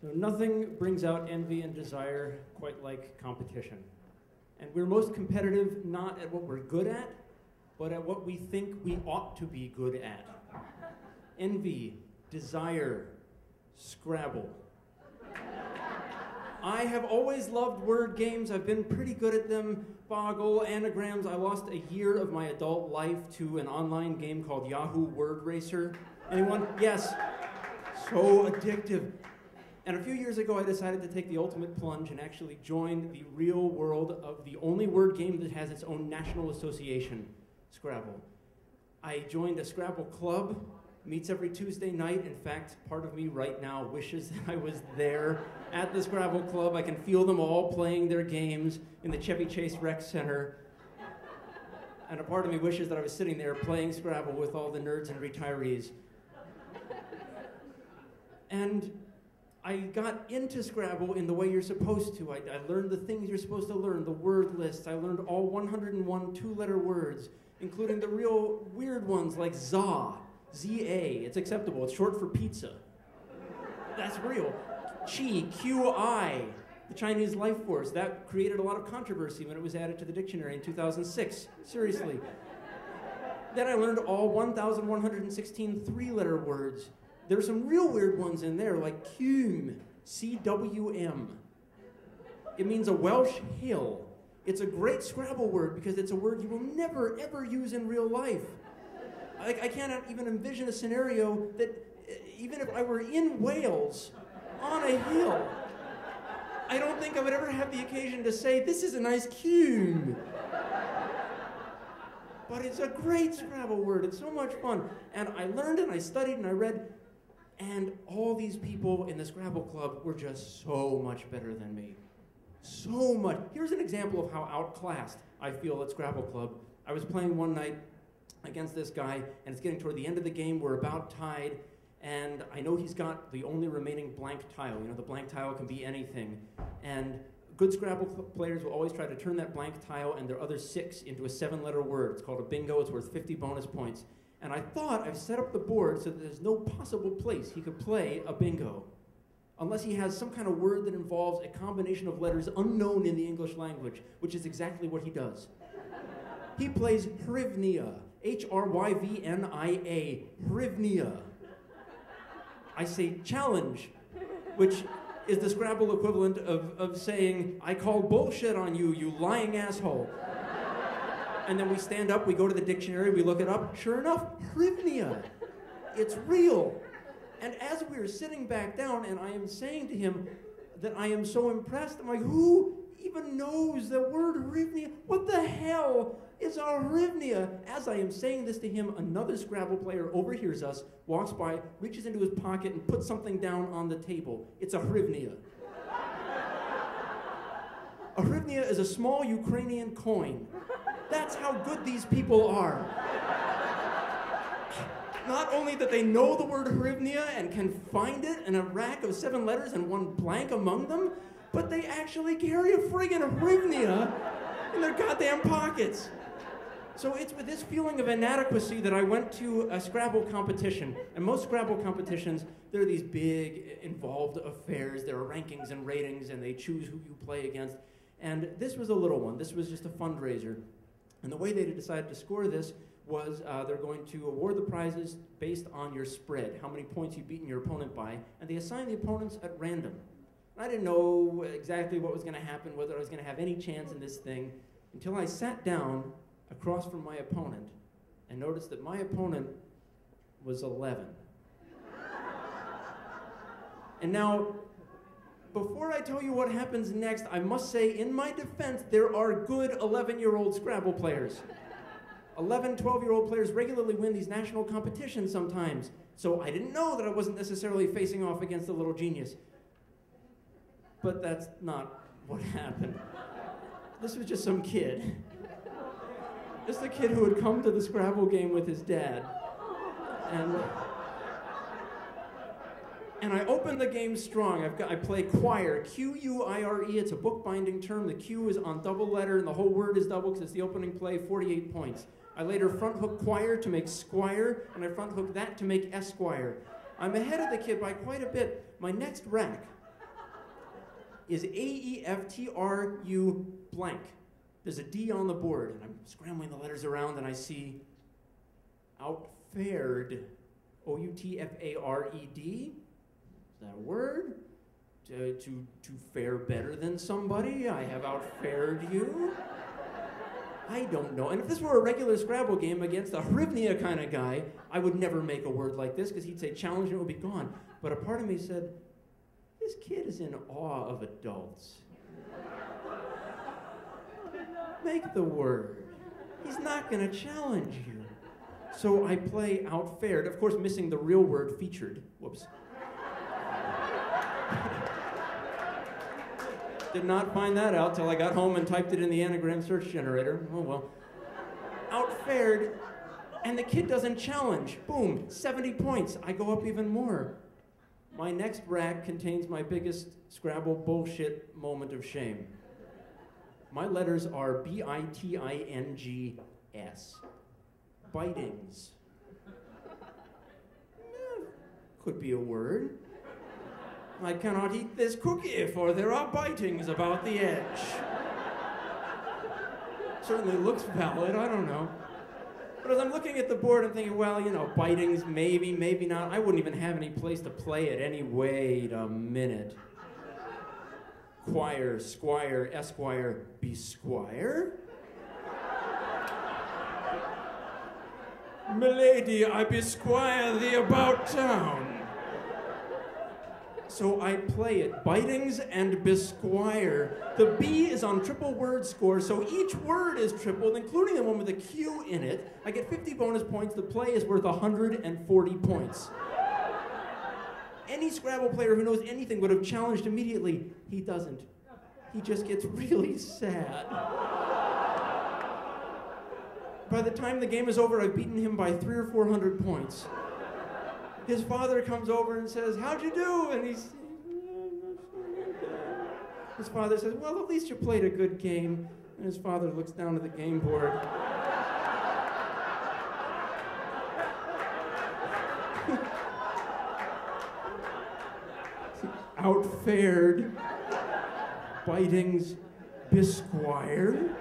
So nothing brings out envy and desire quite like competition. And we're most competitive not at what we're good at, but at what we think we ought to be good at. Envy, desire, Scrabble. I have always loved word games. I've been pretty good at them. Boggle, anagrams. I lost a year of my adult life to an online game called Yahoo Word Racer. Anyone? Yes. So addictive. And a few years ago, I decided to take the ultimate plunge and actually join the real world of the only word game that has its own national association, Scrabble. I joined a Scrabble club, meets every Tuesday night. In fact, part of me right now wishes that I was there at the Scrabble club. I can feel them all playing their games in the Chevy Chase Rec Center. And a part of me wishes that I was sitting there playing Scrabble with all the nerds and retirees. And I got into Scrabble in the way you're supposed to. I learned the things you're supposed to learn, the word lists. I learned all 101 two-letter words, including the real weird ones like za, Z-A. It's acceptable. It's short for pizza. That's real. Qi, Q-I, the Chinese life force. That created a lot of controversy when it was added to the dictionary in 2006. Seriously. Then I learned all 1,116 three-letter words. There's some real weird ones in there, like Cume, C-W-M. It means a Welsh hill. It's a great Scrabble word because it's a word you will never, ever use in real life. I cannot even envision a scenario that, even if I were in Wales, on a hill, I don't think I would ever have the occasion to say, this is a nice Cume. But it's a great Scrabble word. It's so much fun. And I learned and I studied and I read. And all these people in the Scrabble club were just so much better than me. So much. Here's an example of how outclassed I feel at Scrabble club. I was playing one night against this guy, and it's getting toward the end of the game. We're about tied, and I know he's got the only remaining blank tile. You know, the blank tile can be anything. And good Scrabble players will always try to turn that blank tile and their other 6 into a 7-letter word. It's called a bingo. It's worth 50 bonus points. And I thought I've set up the board so that there's no possible place he could play a bingo unless he has some kind of word that involves a combination of letters unknown in the English language, which is exactly what he does. He plays Hrivnia, H-R-Y-V-N-I-A, Hrivnia. I say challenge, which is the Scrabble equivalent of saying, I call bullshit on you, you lying asshole. And then we stand up, we go to the dictionary, we look it up. Sure enough, Hrivnia. It's real. And as we are sitting back down, and I am saying to him that I am so impressed, I'm like, who even knows the word Hrivnia? What the hell is a Hrivnia? As I am saying this to him, another Scrabble player overhears us, walks by, reaches into his pocket, and puts something down on the table. It's a Hrivnia. A Hrivnia is a small Ukrainian coin. That's how good these people are. Not only that they know the word Hrivnia and can find it in a rack of 7 letters and one blank among them, but they actually carry a friggin' Hrivnia in their goddamn pockets. So it's with this feeling of inadequacy that I went to a Scrabble competition. And most Scrabble competitions, they're these big, involved affairs. There are rankings and ratings, and they choose who you play against. And this was a little one. This was just a fundraiser. And the way they decided to score this was they're going to award the prizes based on your spread, how many points you've beaten your opponent by, and they assign the opponents at random. I didn't know exactly what was going to happen, whether I was going to have any chance in this thing, until I sat down across from my opponent and noticed that my opponent was 11. And now, before I tell you what happens next, I must say, in my defense, there are good 11-year-old Scrabble players. 11, 12-year-old players regularly win these national competitions sometimes. So I didn't know that I wasn't necessarily facing off against a little genius. But that's not what happened. This was just some kid. Just a kid who had come to the Scrabble game with his dad. And I opened the game strong. I play choir, Q-U-I-R-E. It's a bookbinding term. The Q is on double letter, and the whole word is double because it's the opening play, 48 points. I later front hook choir to make squire, and I front hook that to make esquire. I'm ahead of the kid by quite a bit. My next rack, is AEFTRU blank. There's a D on the board, and I'm scrambling the letters around, and I see outfared, O-U-T-F-A-R-E-D. Is that a word? To fare better than somebody? I have outfared you? I don't know. And if this were a regular Scrabble game against a Hrivnia kind of guy, I would never make a word like this because he'd say challenge and it would be gone. But a part of me said, this kid is in awe of adults. Make the word. He's not going to challenge you. So I play outfared, of course missing the real word featured. Whoops. Did not find that out till I got home and typed it in the anagram search generator. Oh well. Outfared, and the kid doesn't challenge. Boom, 70 points. I go up even more. My next rack contains my biggest Scrabble bullshit moment of shame. My letters are B-I-T-I-N-G-S. Bitings. Could be a word. I cannot eat this cookie, for there are bitings about the edge. Certainly looks valid, I don't know. But as I'm looking at the board, I'm thinking, well, you know, bitings, maybe, maybe not. I wouldn't even have any place to play it any. Wait a minute. Choir, squire, esquire, besquire? Milady, I besquire thee about town. So I play it, bitings and besquire. The B is on triple word score, so each word is tripled, including the one with a Q in it. I get 50 bonus points. The play is worth 140 points. Any Scrabble player who knows anything would have challenged immediately. He doesn't. He just gets really sad. By the time the game is over, I've beaten him by 300 or 400 points. His father comes over and says, how'd you do? And his father says, well, at least you played a good game. And his father looks down at the game board. Outfared, bitings, besquire,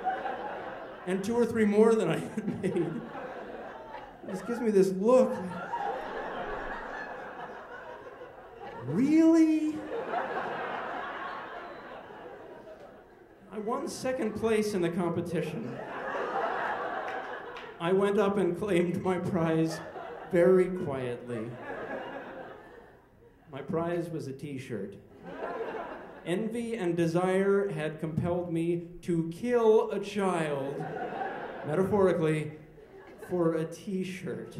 and 2 or 3 more than I had made. He just gives me this look. Really? I won second place in the competition. I went up and claimed my prize very quietly. My prize was a t-shirt. Envy and desire had compelled me to kill a child, metaphorically, for a t-shirt.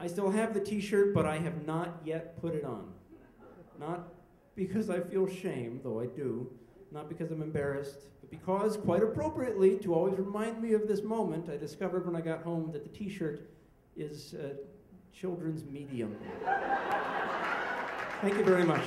I still have the t-shirt, but I have not yet put it on. Not because I feel shame, though I do. Not because I'm embarrassed, but because, quite appropriately, to always remind me of this moment, I discovered when I got home that the t-shirt is a children's medium. Thank you very much.